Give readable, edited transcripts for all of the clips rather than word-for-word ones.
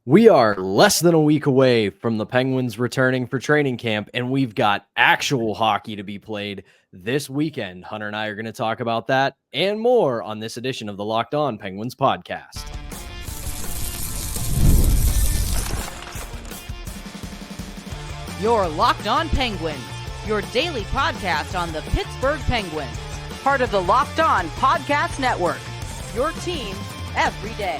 We are less than a week away from the Penguins returning for training camp, and we've got actual hockey to be played this weekend. Hunter and I are going to talk about that and more on this edition of the Locked On Penguins podcast. You're Locked On Penguins, your daily podcast on the Pittsburgh Penguins, part of the Locked On Podcast Network, your team every day.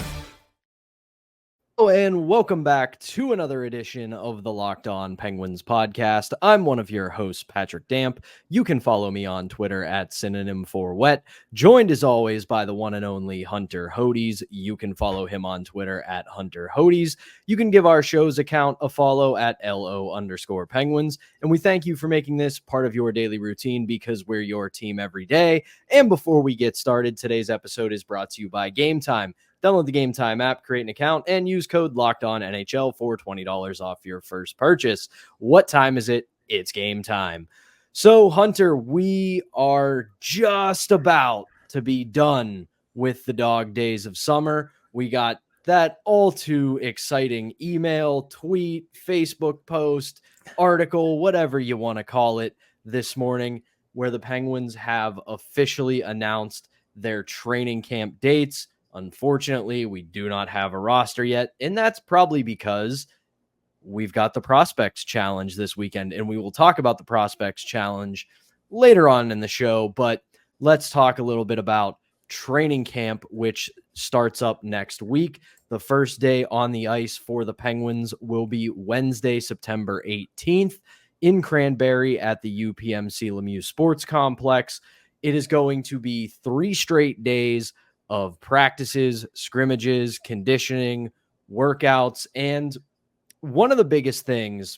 Hello and welcome back to another edition of the Locked On Penguins podcast. I'm one of your hosts, Patrick Damp. You can follow me on Twitter at synonym for wet. Joined as always by the one and only Hunter Hodes. You can follow him on Twitter at Hunter Hodes. You can give our show's account a follow at LO_Penguins. And we thank you for making this part of your daily routine because we're your team every day. And before we get started, today's episode is brought to you by Gametime. Download the Gametime app, create an account, and use code LOCKEDONNHL for $20 off your first purchase. What time is it? It's game time. So, Hunter, we are just about to be done with the dog days of summer. We got that all too exciting email, tweet, Facebook post, article, whatever you want to call it this morning, where the Penguins have officially announced their training camp dates. Unfortunately, we do not have a roster yet, and that's probably because we've got the Prospects Challenge this weekend, and we will talk about the Prospects Challenge later on in the show, but let's talk a little bit about training camp, which starts up next week. The first day on the ice for the Penguins will be Wednesday, September 18th in Cranberry at the UPMC Lemieux Sports Complex. It is going to be 3 straight days of practices, scrimmages, conditioning, workouts. And one of the biggest things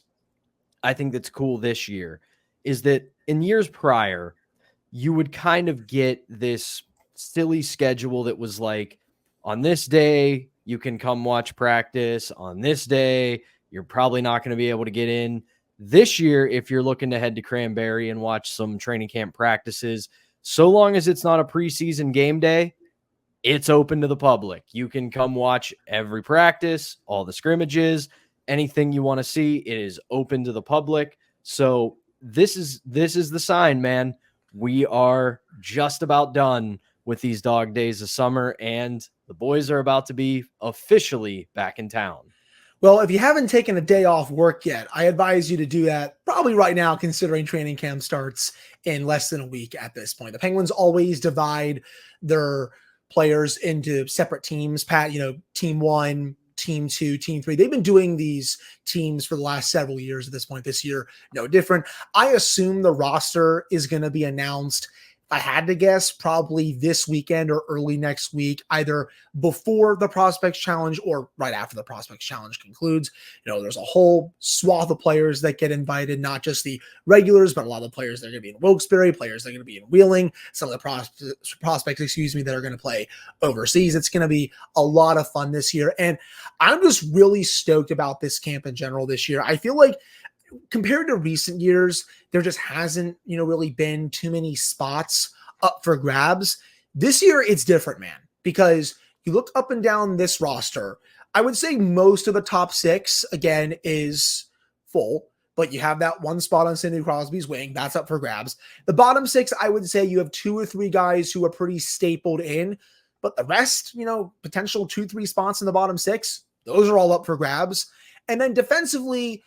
I think that's cool this year is that in years prior, you would kind of get this silly schedule that was like, on this day, you can come watch practice. On this day, you're probably not going to be able to get in. This year, if you're looking to head to Cranberry and watch some training camp practices, so long as it's not a preseason game day, it's open to the public. You can come watch every practice, all the scrimmages, anything you want to see. It is open to the public. So this is the sign, man. We are just about done with these dog days of summer, and the boys are about to be officially back in town. Well, if you haven't taken a day off work yet, I advise you to do that probably right now, considering training camp starts in less than a week at this point. The Penguins always divide their players into separate teams, Pat, team 1, team 2, team 3. They've been doing these teams for the last several years at this point. This year, no different. I assume the roster is going to be announced, if I had to guess, probably this weekend or early next week, either before the Prospects Challenge or right after the Prospects Challenge concludes. There's a whole swath of players that get invited, not just the regulars, but a lot of the players that are going to be in Wilkes-Barre, players that are going to be in Wheeling, some of the prospects, that are going to play overseas. It's going to be a lot of fun this year. And I'm just really stoked about this camp in general this year. I feel like compared to recent years, there just hasn't, really been too many spots up for grabs. This year, it's different, man, because you look up and down this roster. I would say most of the top 6, again, is full, but you have that one spot on Sidney Crosby's wing. That's up for grabs. The bottom 6, I would say you have 2 or 3 guys who are pretty stapled in, but the rest, potential 2-3 spots in the bottom 6, those are all up for grabs. And then defensively,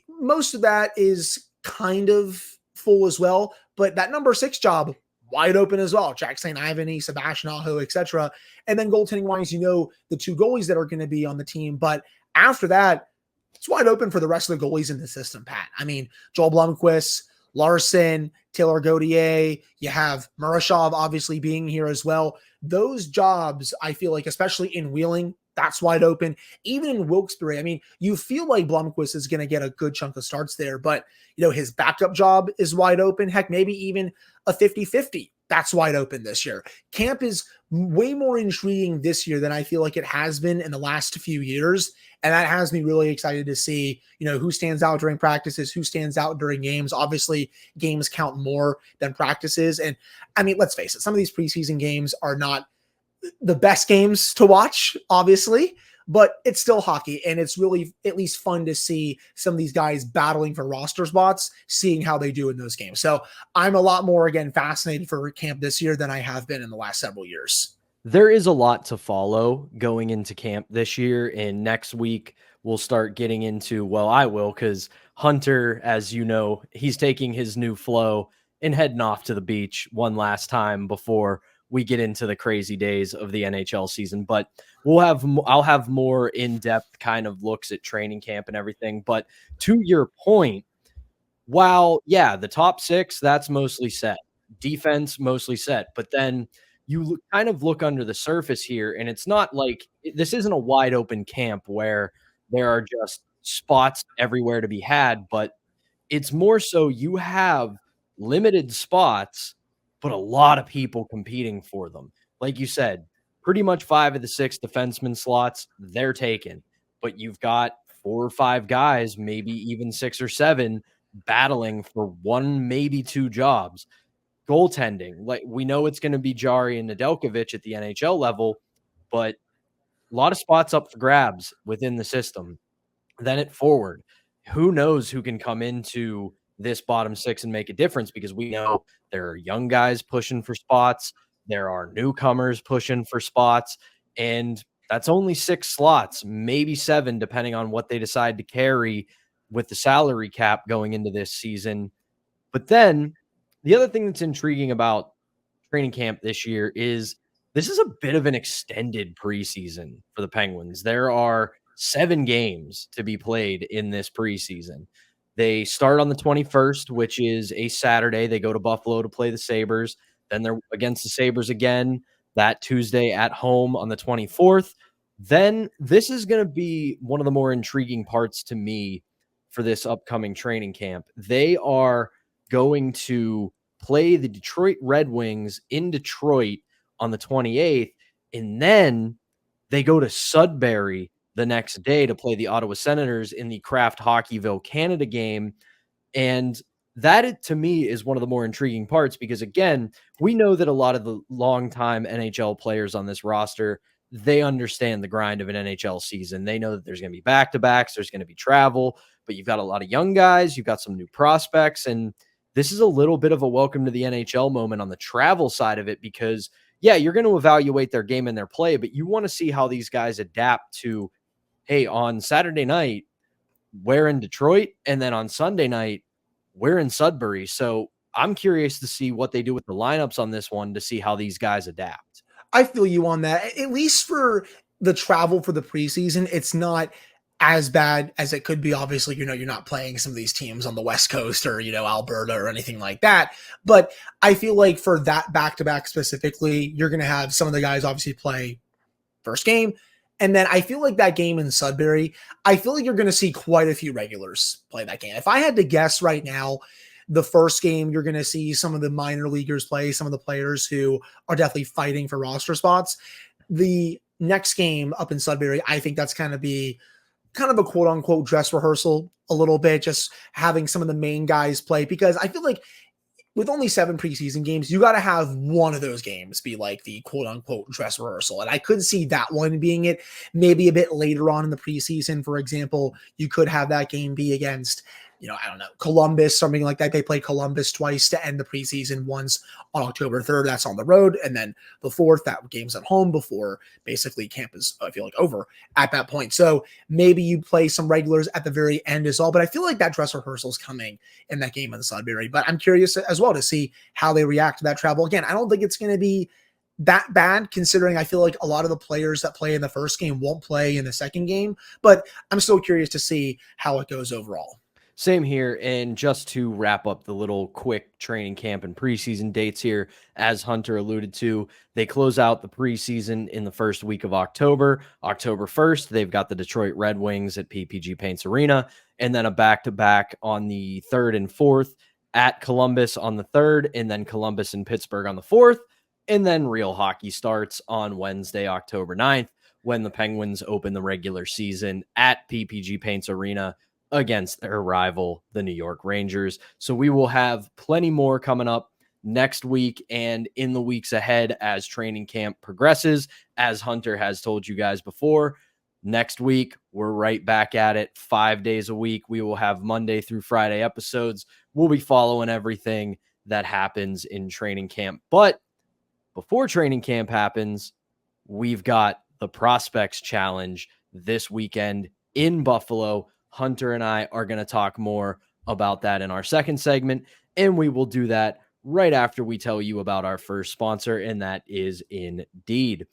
most of that is kind of full as well, but that number 6 job wide open as well. Jack St. Ivany, Sebastian Aho, etc. And then goaltending wise, the 2 goalies that are going to be on the team. But after that, it's wide open for the rest of the goalies in the system, Pat. I mean, Joel Blomqvist, Larson, Taylor Gauthier, you have Murashov obviously being here as well. Those jobs, I feel like, especially in Wheeling, that's wide open. Even in Wilkes-Barre, I mean, you feel like Blomqvist is going to get a good chunk of starts there, but, his backup job is wide open. Heck, maybe even a 50-50. That's wide open this year. Camp is way more intriguing this year than I feel like it has been in the last few years. And that has me really excited to see, who stands out during practices, who stands out during games. Obviously, games count more than practices. And I mean, let's face it, some of these preseason games are not the best games to watch, obviously. but it's still hockey. And it's really at least fun to see some of these guys battling for roster spots, seeing how they do in those games. So I'm a lot more, again, fascinated for camp this year than I have been in the last several years. There is a lot to follow going into camp this year, and next week we'll start getting into, well, I will, because Hunter, as you know, he's taking his new flow and heading off to the beach one last time before we get into the crazy days of the NHL season. But I'll have more in-depth kind of looks at training camp and everything. But to your point, while, yeah, the top six, that's mostly set. Defense, mostly set. But then you kind of look under the surface here, and it's not like this isn't a wide open camp where there are just spots everywhere to be had, but it's more so you have limited spots, but a lot of people competing for them. Like you said, pretty much 5 of the 6 defenseman slots, they're taken. But you've got 4 or 5 guys, maybe even 6 or 7, battling for 1, maybe 2 jobs. Goaltending, like we know it's going to be Jari and Nedeljkovic at the NHL level, but a lot of spots up for grabs within the system. Then at forward, who knows who can come into this bottom 6 and make a difference, because we know there are young guys pushing for spots. There are newcomers pushing for spots, and that's only 6 slots, maybe 7, depending on what they decide to carry with the salary cap going into this season. But then the other thing that's intriguing about training camp this year is this is a bit of an extended preseason for the Penguins. There are 7 games to be played in this preseason. They start on the 21st, which is a Saturday. They go to Buffalo to play the Sabres. Then they're against the Sabres again that Tuesday at home on the 24th. Then this is going to be one of the more intriguing parts to me for this upcoming training camp. They are going to play the Detroit Red Wings in Detroit on the 28th, and then they go to Sudbury the next day to play the Ottawa Senators in the Kraft Hockeyville Canada game. And that, to me, is one of the more intriguing parts, because, again, we know that a lot of the longtime NHL players on this roster, they understand the grind of an NHL season. They know that there's going to be back-to-backs, there's going to be travel, but you've got a lot of young guys, you've got some new prospects, and this is a little bit of a welcome to the NHL moment on the travel side of it, because, yeah, you're going to evaluate their game and their play, but you want to see how these guys adapt to, hey, on Saturday night, we're in Detroit, and then on Sunday night, we're in Sudbury. So I'm curious to see what they do with the lineups on this one to see how these guys adapt. I feel you on that. At least for the travel for the preseason, it's not as bad as it could be. Obviously, you're not playing some of these teams on the West Coast or, Alberta or anything like that. But I feel like for that back-to-back specifically, you're going to have some of the guys obviously play first game. And then I feel like that game in Sudbury, I feel like you're going to see quite a few regulars play that game. If I had to guess right now, the first game, you're going to see some of the minor leaguers play, some of the players who are definitely fighting for roster spots. The next game up in Sudbury, I think that's kind of be kind of a quote unquote dress rehearsal a little bit, just having some of the main guys play, because I feel like with only 7 preseason games, you got to have one of those games be like the quote unquote dress rehearsal. And I could see that one being it. Maybe a bit later on in the preseason, for example, you could have that game be against, I don't know, Columbus, something like that. They play Columbus twice to end the preseason, once on October 3rd, that's on the road. And then the 4th, that game's at home before basically camp is, I feel like, over at that point. So maybe you play some regulars at the very end as well. But I feel like that dress rehearsal is coming in that game in Sudbury. But I'm curious as well to see how they react to that travel. Again, I don't think it's going to be that bad, considering I feel like a lot of the players that play in the first game won't play in the second game. But I'm still curious to see how it goes overall. Same here. And just to wrap up the little quick training camp and preseason dates here, as Hunter alluded to, they close out the preseason in the first week of October. October 1st, they've got the Detroit Red Wings at PPG Paints Arena, and then a back-to-back on the 3rd and 4th at Columbus on the 3rd, and then Columbus and Pittsburgh on the 4th. And then real hockey starts on Wednesday, October 9th, when the Penguins open the regular season at PPG Paints Arena against their rival, the New York Rangers. So we will have plenty more coming up next week and in the weeks ahead as training camp progresses. As Hunter has told you guys before, Next week, we're right back at it 5 days a week. We will have Monday through Friday episodes. We'll be following everything that happens in training camp. But before training camp happens, we've got the Prospects Challenge this weekend in Buffalo. Hunter and I are going to talk more about that in our second segment, and we will do that right after we tell you about our first sponsor, and that is Indeed.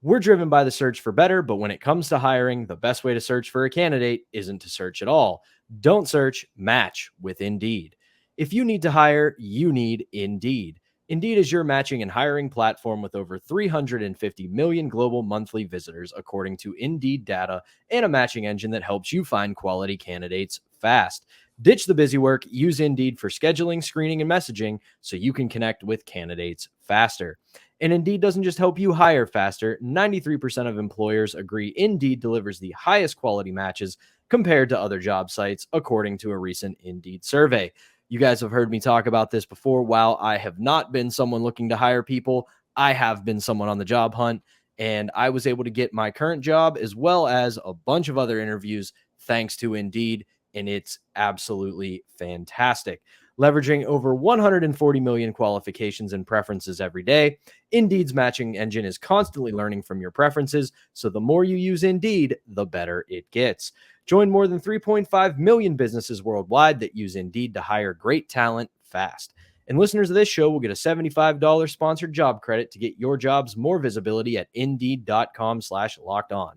We're driven by the search for better, but when it comes to hiring, the best way to search for a candidate isn't to search at all. Don't search, match with Indeed. If you need to hire, you need Indeed. Indeed is your matching and hiring platform with over 350 million global monthly visitors, according to Indeed data, and a matching engine that helps you find quality candidates fast. Ditch the busy work. Use Indeed for scheduling, screening, and messaging so you can connect with candidates faster. And Indeed doesn't just help you hire faster. 93% of employers agree Indeed delivers the highest quality matches compared to other job sites, according to a recent Indeed survey. You guys have heard me talk about this before. While I have not been someone looking to hire people, I have been someone on the job hunt, and I was able to get my current job as well as a bunch of other interviews thanks to Indeed, and it's absolutely fantastic. Leveraging over 140 million qualifications and preferences every day, Indeed's matching engine is constantly learning from your preferences, so the more you use Indeed, the better it gets. Join more than 3.5 million businesses worldwide that use Indeed to hire great talent fast. And listeners of this show will get a $75 sponsored job credit to get your jobs more visibility at Indeed.com/lockedon.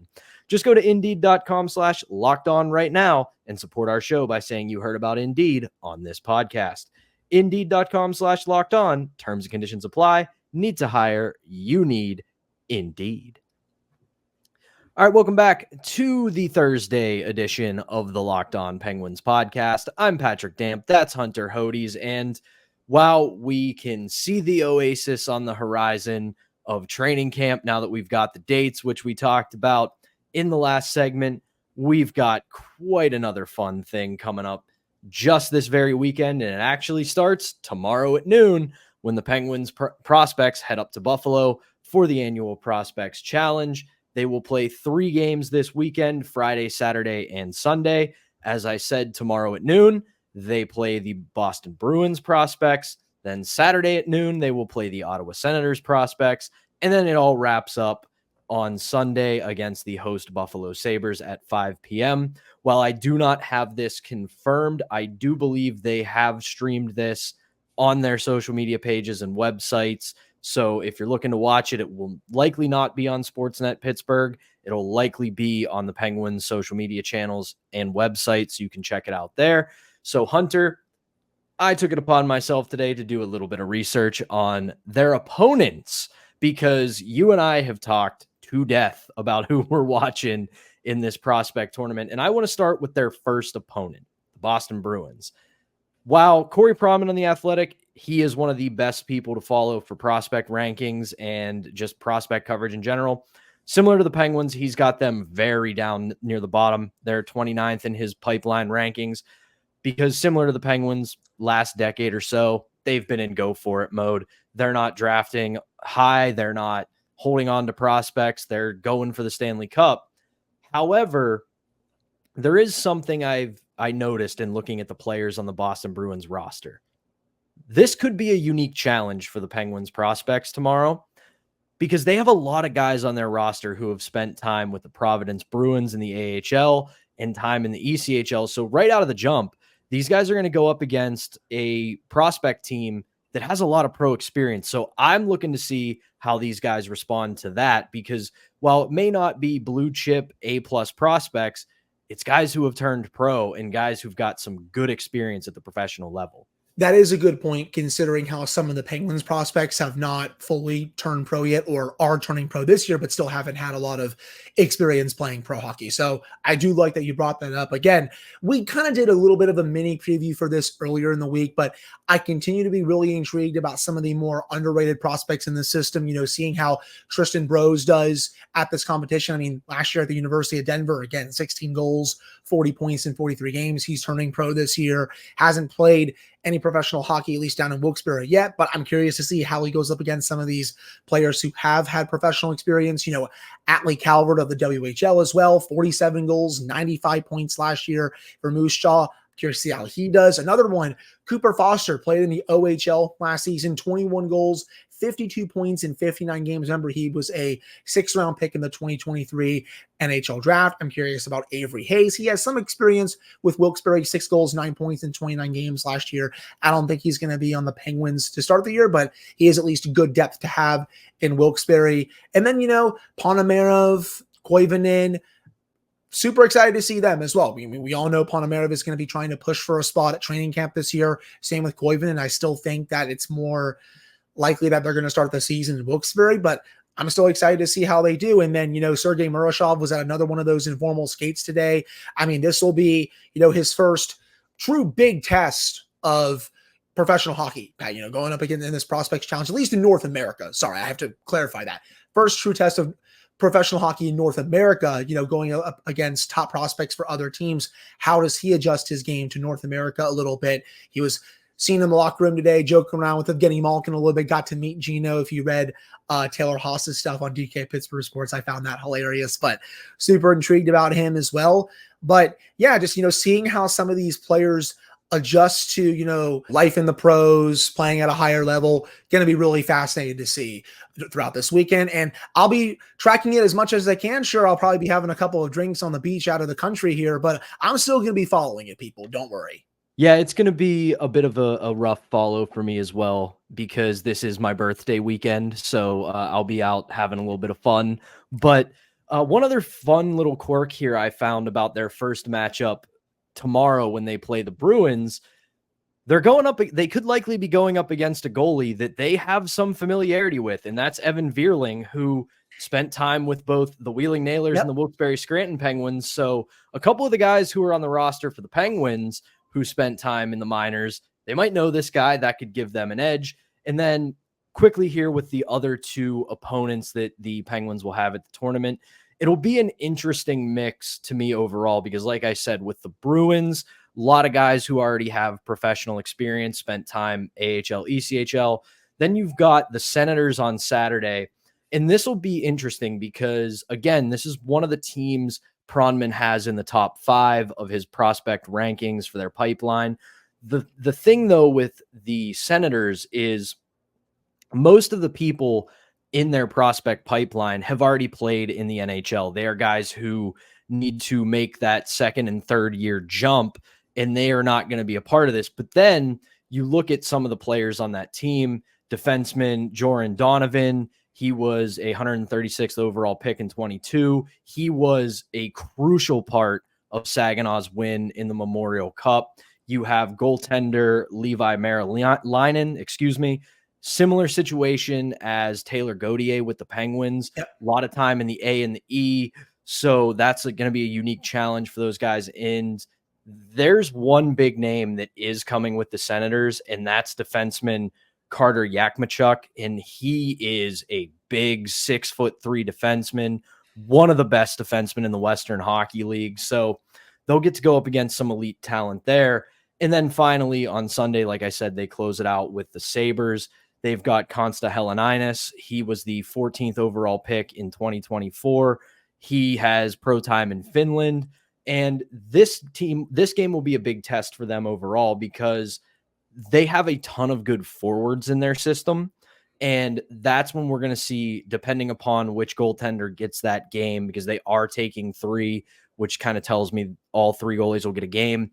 Just go to Indeed.com/lockedon right now and support our show by saying you heard about Indeed on this podcast. Indeed.com/lockedon. Terms and conditions apply. Need to hire? You need Indeed. All right, welcome back to the Thursday edition of the Locked On Penguins podcast. I'm Patrick Damp. That's Hunter Hodes. And while we can see the oasis on the horizon of training camp now that we've got the dates, which we talked about in the last segment, we've got quite another fun thing coming up just this very weekend. And it actually starts tomorrow at noon when the Penguins prospects head up to Buffalo for the annual Prospects Challenge. They will play 3 games this weekend, Friday, Saturday, and Sunday. As I said, tomorrow at noon, they play the Boston Bruins prospects. Then Saturday at noon, they will play the Ottawa Senators prospects. And then it all wraps up on Sunday against the host Buffalo Sabres at 5 p.m. While I do not have this confirmed, I do believe they have streamed this on their social media pages and websites. So if you're looking to watch it, it will likely not be on Sportsnet Pittsburgh. It'll likely be on the Penguins social media channels and websites. So you can check it out there. So Hunter, I took it upon myself today to do a little bit of research on their opponents because you and I have talked to death about who we're watching in this prospect tournament. And I want to start with their first opponent, the Boston Bruins. While Corey Proman on The Athletic, he is one of the best people to follow for prospect rankings and just prospect coverage in general. Similar to the Penguins, he's got them very down near the bottom. They're 29th in his pipeline rankings because similar to the Penguins last decade or so, they've been in go for it mode. They're not drafting high. They're not holding on to prospects. They're going for the Stanley Cup. However, there is something I noticed in looking at the players on the Boston Bruins roster. This could be a unique challenge for the Penguins prospects tomorrow because they have a lot of guys on their roster who have spent time with the Providence Bruins in the AHL and time in the ECHL. So right out of the jump, these guys are going to go up against a prospect team that has a lot of pro experience. So I'm looking to see how these guys respond to that because while it may not be blue chip A+ prospects, it's guys who have turned pro and guys who've got some good experience at the professional level. That is a good point, considering how some of the Penguins prospects have not fully turned pro yet or are turning pro this year, but still haven't had a lot of experience playing pro hockey. So I do like that you brought that up. Again, we kind of did a little bit of a mini preview for this earlier in the week, but I continue to be really intrigued about some of the more underrated prospects in the system, you know, seeing how Tristan Brose does at this competition. I mean, last year at the University of Denver, again, 16 goals, 40 points in 43 games. He's turning pro this year, hasn't played any professional hockey, at least down in Wilkes-Barre yet, but I'm curious to see how he goes up against some of these players who have had professional experience. Atlee Calvert of the WHL as well, 47 goals, 95 points last year for Moose Jaw. Curious to see how he does. Another one, Cooper Foster, played in the OHL last season, 21 goals, 52 points in 59 games. Remember, he was a 6th-round pick in the 2023 NHL draft. I'm curious about Avery Hayes. He has some experience with Wilkes-Barre, 6 goals, 9 points in 29 games last year. I don't think he's going to be on the Penguins to start the year, but he is at least good depth to have in Wilkes-Barre. And then, Ponomarev, Koivunen, super excited to see them as well. We all know Ponomarev is going to be trying to push for a spot at training camp this year. Same with Koivunen. I still think that it's more likely that they're going to start the season in Wilkes-Barre, but I'm still excited to see how they do. And then, Sergei Murashov was at another one of those informal skates today. This will be, his first true big test of professional hockey, going up again in this prospects challenge, at least in North America. Sorry, I have to clarify that. First true test of professional hockey in North America, going up against top prospects for other teams. How does he adjust his game to North America a little bit? He was seen in the locker room today, joking around with Evgeny Malkin a little bit, got to meet Gino. If you read Taylor Haas's stuff on DK Pittsburgh Sports, I found that hilarious, but super intrigued about him as well. But yeah, just, seeing how some of these players adjust to, life in the pros, playing at a higher level, going to be really fascinating to see throughout this weekend. And I'll be tracking it as much as I can. Sure, I'll probably be having a couple of drinks on the beach out of the country here, but I'm still going to be following it, people. Don't worry. Yeah, it's going to be a bit of a rough follow for me as well, because this is my birthday weekend. So I'll be out having a little bit of fun. But one other fun little quirk here I found about their first matchup tomorrow when they play the Bruins, they could likely be going up against a goalie that they have some familiarity with, and that's Evan Vierling, who spent time with both the Wheeling Nailers and the Wilkes-Barre Scranton Penguins. So a couple of the guys who are on the roster for the Penguins who spent time in the minors, they might know this guy. That could give them an edge. And then quickly here with the other two opponents that the Penguins will have at the tournament, it'll be an interesting mix to me overall, because like I said, with the Bruins, a lot of guys who already have professional experience, spent time AHL, ECHL. Then you've got the Senators on Saturday. And this will be interesting because, again, this is one of the teams Pronman has in the top 5 of his prospect rankings for their pipeline. The thing, though, with the Senators is most of the people in their prospect pipeline have already played in the NHL. They are guys who need to make that second and third year jump, and they are not going to be a part of this. But then you look at some of the players on that team, defenseman Joran Donovan. He was a 136th overall pick in 22. He was a crucial part of Saginaw's win in the Memorial Cup. You have goaltender Levi Marilinen, similar situation as Taylor Gauthier with the Penguins. Yep. A lot of time in the A and the E. So that's going to be a unique challenge for those guys. And there's one big name that is coming with the Senators, and that's defenseman Carter Yakmachuk, and he is a big 6'3" defenseman, one of the best defensemen in the Western Hockey League. So they'll get to go up against some elite talent there. And then finally on Sunday, like I said, they close it out with the Sabres. They've got Konsta Heleninas. He was the 14th overall pick in 2024. He has pro time in Finland. And this game will be a big test for them overall, because they have a ton of good forwards in their system. And that's when we're going to see, depending upon which goaltender gets that game, because they are taking 3, which kind of tells me all 3 goalies will get a game.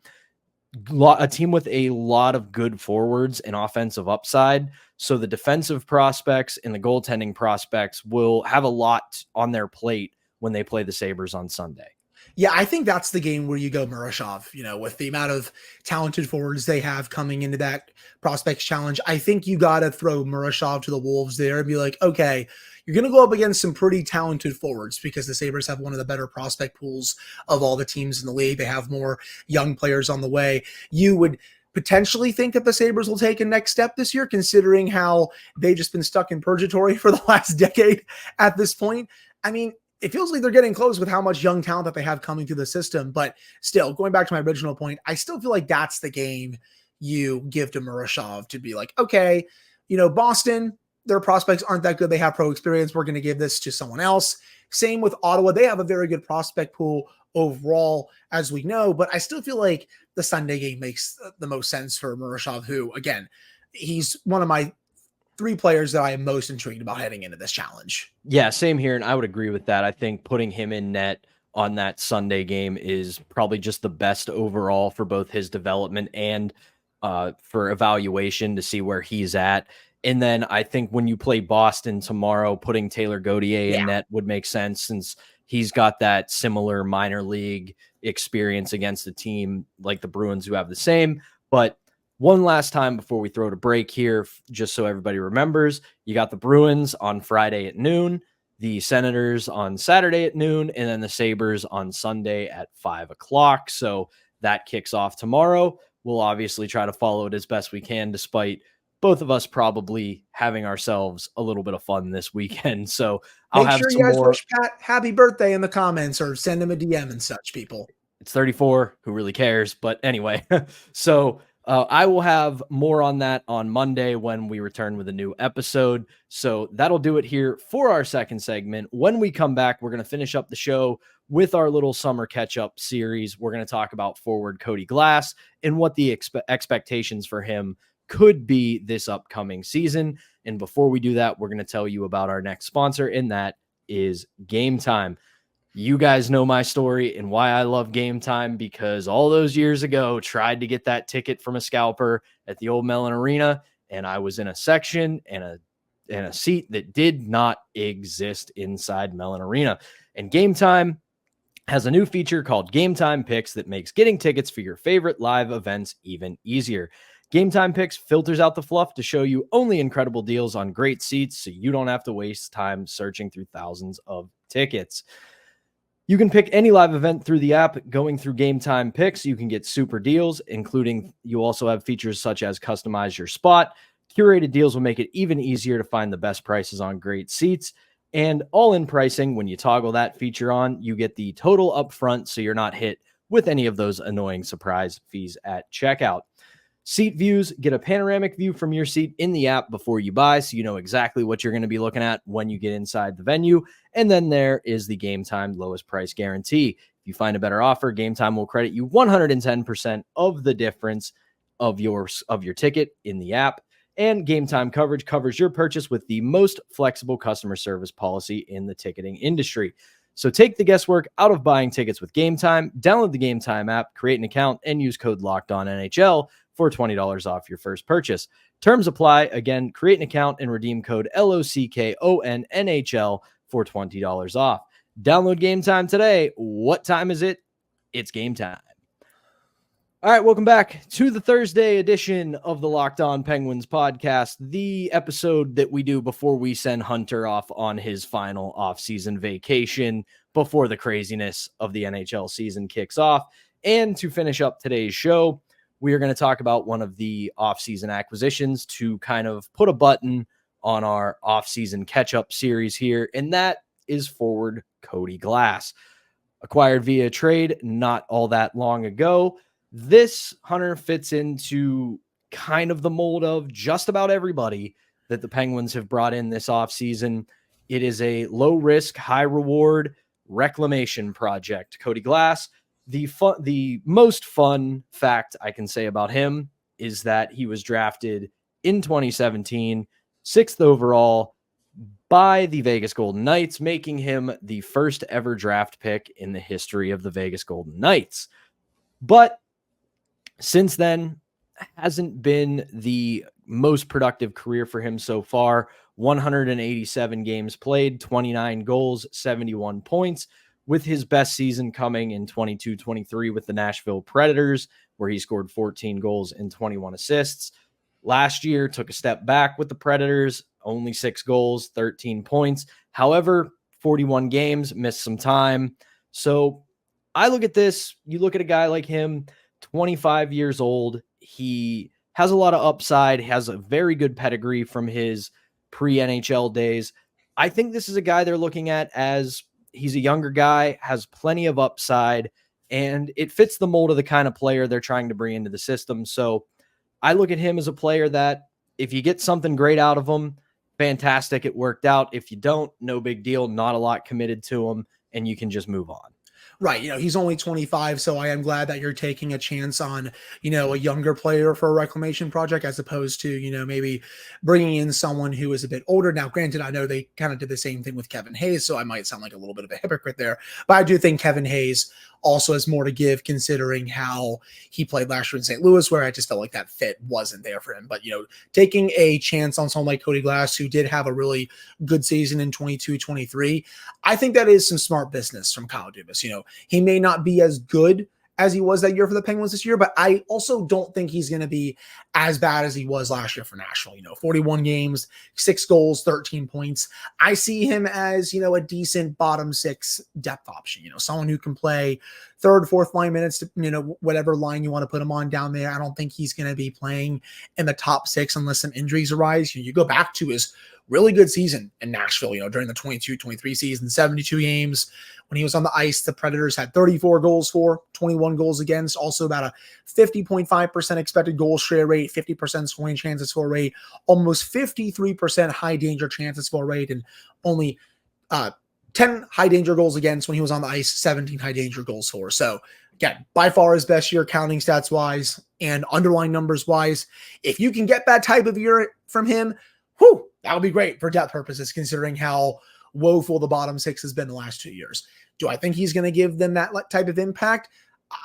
A team with a lot of good forwards and offensive upside. So the defensive prospects and the goaltending prospects will have a lot on their plate when they play the Sabres on Sunday. Yeah, I think that's the game where you go Murashov, with the amount of talented forwards they have coming into that prospects challenge. I think you got to throw Murashov to the Wolves there and be like, okay, you're going to go up against some pretty talented forwards, because the Sabres have one of the better prospect pools of all the teams in the league. They have more young players on the way. You would potentially think that the Sabres will take a next step this year, considering how they've just been stuck in purgatory for the last decade at this point. I mean, it feels like they're getting close with how much young talent that they have coming through the system. But still, going back to my original point, I still feel like that's the game you give to Murashov to be like, okay, Boston, their prospects aren't that good. They have pro experience. We're going to give this to someone else. Same with Ottawa. They have a very good prospect pool overall, as we know, but I still feel like the Sunday game makes the most sense for Murashov, who, again, he's one of my 3 players that I am most intrigued about heading into this challenge. Yeah, same here. And I would agree with that. I think putting him in net on that Sunday game is probably just the best overall for both his development and for evaluation to see where he's at. And then I think when you play Boston tomorrow, putting Taylor Gauthier in net would make sense since he's got that similar minor league experience against a team like the Bruins who have the same. But one last time before we throw to break here, just so everybody remembers, you got the Bruins on Friday at noon, the Senators on Saturday at noon, and then the Sabres on Sunday at 5 o'clock. So that kicks off tomorrow. We'll obviously try to follow it as best we can, despite both of us probably having ourselves a little bit of fun this weekend. So I'll Make have sure some you guys more. wish Pat happy birthday in the comments or send him a DM and such, people. It's 34. Who really cares? But anyway, so I will have more on that on Monday when we return with a new episode. So that'll do it here for our second segment. When we come back, we're going to finish up the show with our little summer catch-up series. We're going to talk about forward Cody Glass and what the expectations for him could be this upcoming season. And before we do that, we're going to tell you about our next sponsor, and that is Gametime. You guys know my story and why I love Gametime, because all those years ago, tried to get that ticket from a scalper at the old Mellon Arena, and I was in a section and a seat that did not exist inside Mellon Arena. And Gametime has a new feature called Gametime Picks that makes getting tickets for your favorite live events even easier. Gametime Picks filters out the fluff to show you only incredible deals on great seats, so you don't have to waste time searching through thousands of tickets. You can pick any live event through the app. Going through Gametime Picks, you can get super deals, including you also have features such as customize your spot. Curated deals will make it even easier to find the best prices on great seats. And all-in pricing, when you toggle that feature on, you get the total upfront, so you're not hit with any of those annoying surprise fees at checkout. Seat views, get a panoramic view from your seat in the app before you buy, so you know exactly what you're going to be looking at when you get inside the venue. And then there is the Gametime lowest price guarantee. If you find a better offer, Gametime will credit you 110% of the difference of your ticket in the app. And Gametime coverage covers your purchase with the most flexible customer service policy in the ticketing industry. So take the guesswork out of buying tickets with Gametime. Download the Gametime app, create an account, and use code LOCKEDONNHL for $20 off your first purchase. Terms apply. Again, create an account and redeem code LOCKONNHL for $20 off. Download Gametime today. What time is it? It's game time. All right, welcome back to the Thursday edition of the Locked On Penguins podcast, the episode that we do before we send Hunter off on his final offseason vacation before the craziness of the NHL season kicks off. And to finish up today's show, we are going to talk about one of the offseason acquisitions to kind of put a button on our offseason catch-up series here, and that is forward Cody Glass. Acquired via trade not all that long ago. This, Hunter, fits into kind of the mold of just about everybody that the Penguins have brought in this offseason. It is a low-risk, high-reward reclamation project. Cody Glass, the most fun fact I can say about him is that he was drafted in 2017, 6th overall by the Vegas Golden Knights, making him the first ever draft pick in the history of the Vegas Golden Knights. But since then, hasn't been the most productive career for him so far. 187 games played, 29 goals, 71 points, with his best season coming in 22-23 with the Nashville Predators, where he scored 14 goals and 21 assists. Last year, took a step back with the Predators, only 6 goals, 13 points. However, 41 games, missed some time. So I look at this, you look at a guy like him, 25 years old. He has a lot of upside, has a very good pedigree from his pre-NHL days. I think this is a guy they're looking at as he's a younger guy, has plenty of upside, and it fits the mold of the kind of player they're trying to bring into the system. So I look at him as a player that if you get something great out of him, fantastic, it worked out. If you don't, no big deal, not a lot committed to him, and you can just move on. Right. He's only 25, so I am glad that you're taking a chance on, a younger player for a reclamation project as opposed to, maybe bringing in someone who is a bit older. Now, granted, I know they kind of did the same thing with Kevin Hayes, so I might sound like a little bit of a hypocrite there, but I do think Kevin Hayes also has more to give considering how he played last year in St. Louis, where I just felt like that fit wasn't there for him. But, taking a chance on someone like Cody Glass, who did have a really good season in 22-23, I think that is some smart business from Kyle Dubas. He may not be as good as he was that year for the Penguins this year, but I also don't think he's going to be as bad as he was last year for Nashville. 41 games, 6 goals, 13 points. I see him as, a decent bottom 6 depth option, someone who can play third, fourth line minutes, whatever line you want to put him on down there. I don't think he's going to be playing in the top 6 unless some injuries arise. You go back to his really good season in Nashville, during the 22-23 season, 72 games. When he was on the ice, the Predators had 34 goals for, 21 goals against, also about a 50.5% expected goal share rate, 50% scoring chances for rate, almost 53% high danger chances for rate, and only 10 high danger goals against when he was on the ice, 17 high danger goals for. So again, by far his best year counting stats wise and underlying numbers wise. If you can get that type of year from him, that would be great for depth purposes, considering how woeful the bottom 6 has been the last 2 years. Do I think he's going to give them that type of impact?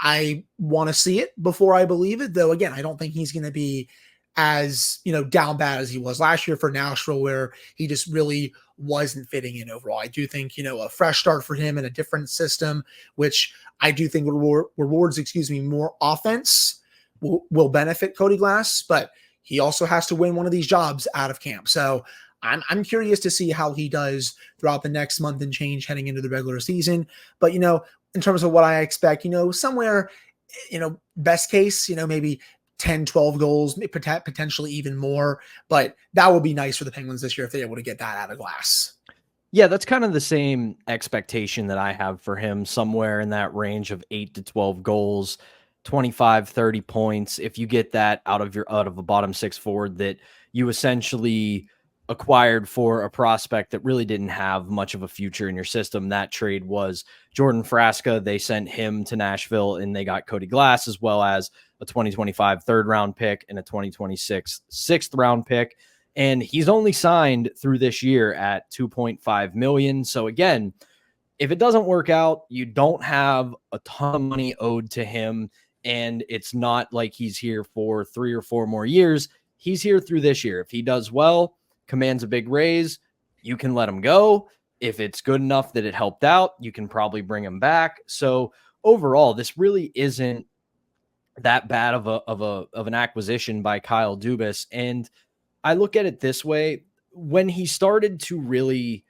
I want to see it before I believe it, though. Again, I don't think he's going to be as, down bad as he was last year for Nashville, where he just really wasn't fitting in overall. I do think, a fresh start for him in a different system, which I do think rewards, more offense will benefit Cody Glass, but he also has to win one of these jobs out of camp. So I'm curious to see how he does throughout the next month and change heading into the regular season. But, in terms of what I expect, somewhere, best case, maybe 10, 12 goals, potentially even more. But that would be nice for the Penguins this year if they're able to get that out of Glass. Yeah, that's kind of the same expectation that I have for him, somewhere in that range of 8 to 12 goals, 25, 30 points. If you get that out of a bottom 6 forward that you essentially acquired for a prospect that really didn't have much of a future in your system. That trade was Jordan Frasca. They sent him to Nashville and they got Cody Glass, as well as a 2025 third round pick and a 2026 sixth round pick. And he's only signed through this year at $2.5 million. So again, if it doesn't work out, you don't have a ton of money owed to him. And it's not like he's here for 3 or 4 more years. He's here through this year. If he does well, commands a big raise, you can let him go. If it's good enough that it helped out, you can probably bring him back. So overall, this really isn't that bad of an acquisition by Kyle Dubas. And I look at it this way: when he started to really,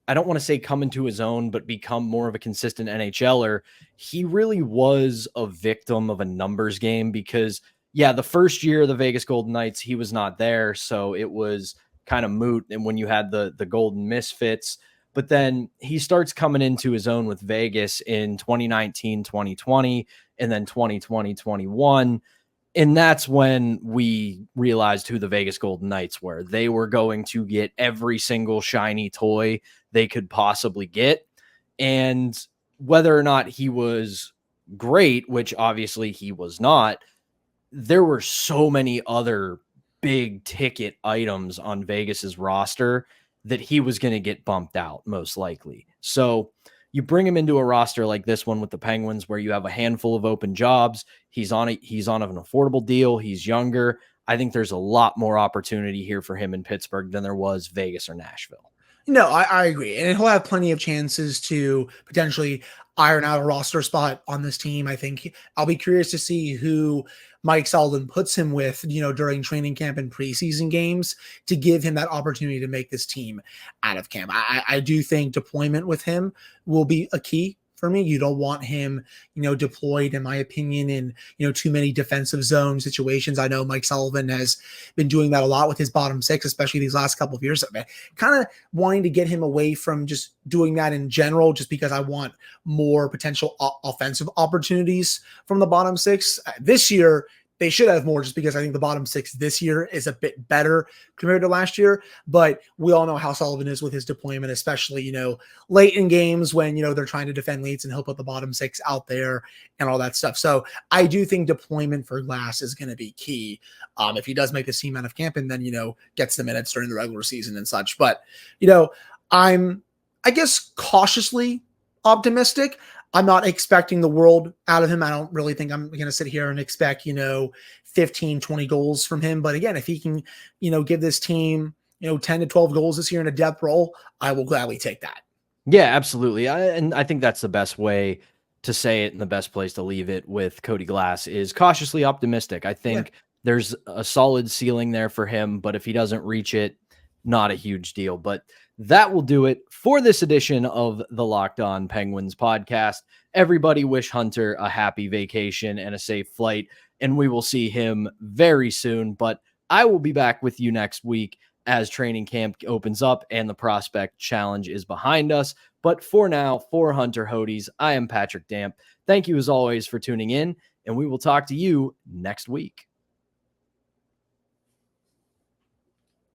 I don't want to say come into his own, but become more of a consistent NHLer, he really was a victim of a numbers game because, yeah, the first year of the Vegas Golden Knights, he was not there. So it was kind of moot. And when you had the Golden Misfits, but then he starts coming into his own with Vegas in 2019, 2020, and then 2020, 21. And that's when we realized who the Vegas Golden Knights were. They were going to get every single shiny toy they could possibly get. And whether or not he was great, which obviously he was not, there were so many other big ticket items on Vegas's roster that he was going to get bumped out most likely. So you bring him into a roster like this one with the Penguins, where you have a handful of open jobs. He's on an affordable deal. He's younger. I think there's a lot more opportunity here for him in Pittsburgh than there was Vegas or Nashville. No, I agree. And he'll have plenty of chances to potentially iron out a roster spot on this team. I think I'll be curious to see who Mike Sullivan puts him with, during training camp and preseason games to give him that opportunity to make this team out of camp. I do think deployment with him will be a key for me. You don't want him, deployed, in my opinion, in, too many defensive zone situations. I know Mike Sullivan has been doing that a lot with his bottom 6, especially these last couple of years. Kind of wanting to get him away from just doing that in general, just because I want more potential offensive opportunities from the bottom 6. This year, They should have more just because I think the bottom 6 this year is a bit better compared to last year. But we all know how Sullivan is with his deployment, especially, late in games when, they're trying to defend leads and he'll put the bottom 6 out there and all that stuff. So I do think deployment for Glass is going to be key. If he does make this team out of camp and then, gets the minutes during the regular season and such. But, I'm, I guess, cautiously optimistic. I'm not expecting the world out of him. I don't really think I'm going to sit here and expect, 15, 20 goals from him. But again, if he can, give this team, 10 to 12 goals this year in a depth role, I will gladly take that. Yeah, absolutely. And I think that's the best way to say it and the best place to leave it with Cody Glass is cautiously optimistic. I think there's a solid ceiling there for him, but if he doesn't reach it, not a huge deal. But that will do it for this edition of the Locked On Penguins podcast. Everybody wish Hunter a happy vacation and a safe flight, and we will see him very soon. But I will be back with you next week as training camp opens up and the prospect challenge is behind us. But for now, for Hunter Hodes, I am Patrick Damp. Thank you as always for tuning in, and we will talk to you next week.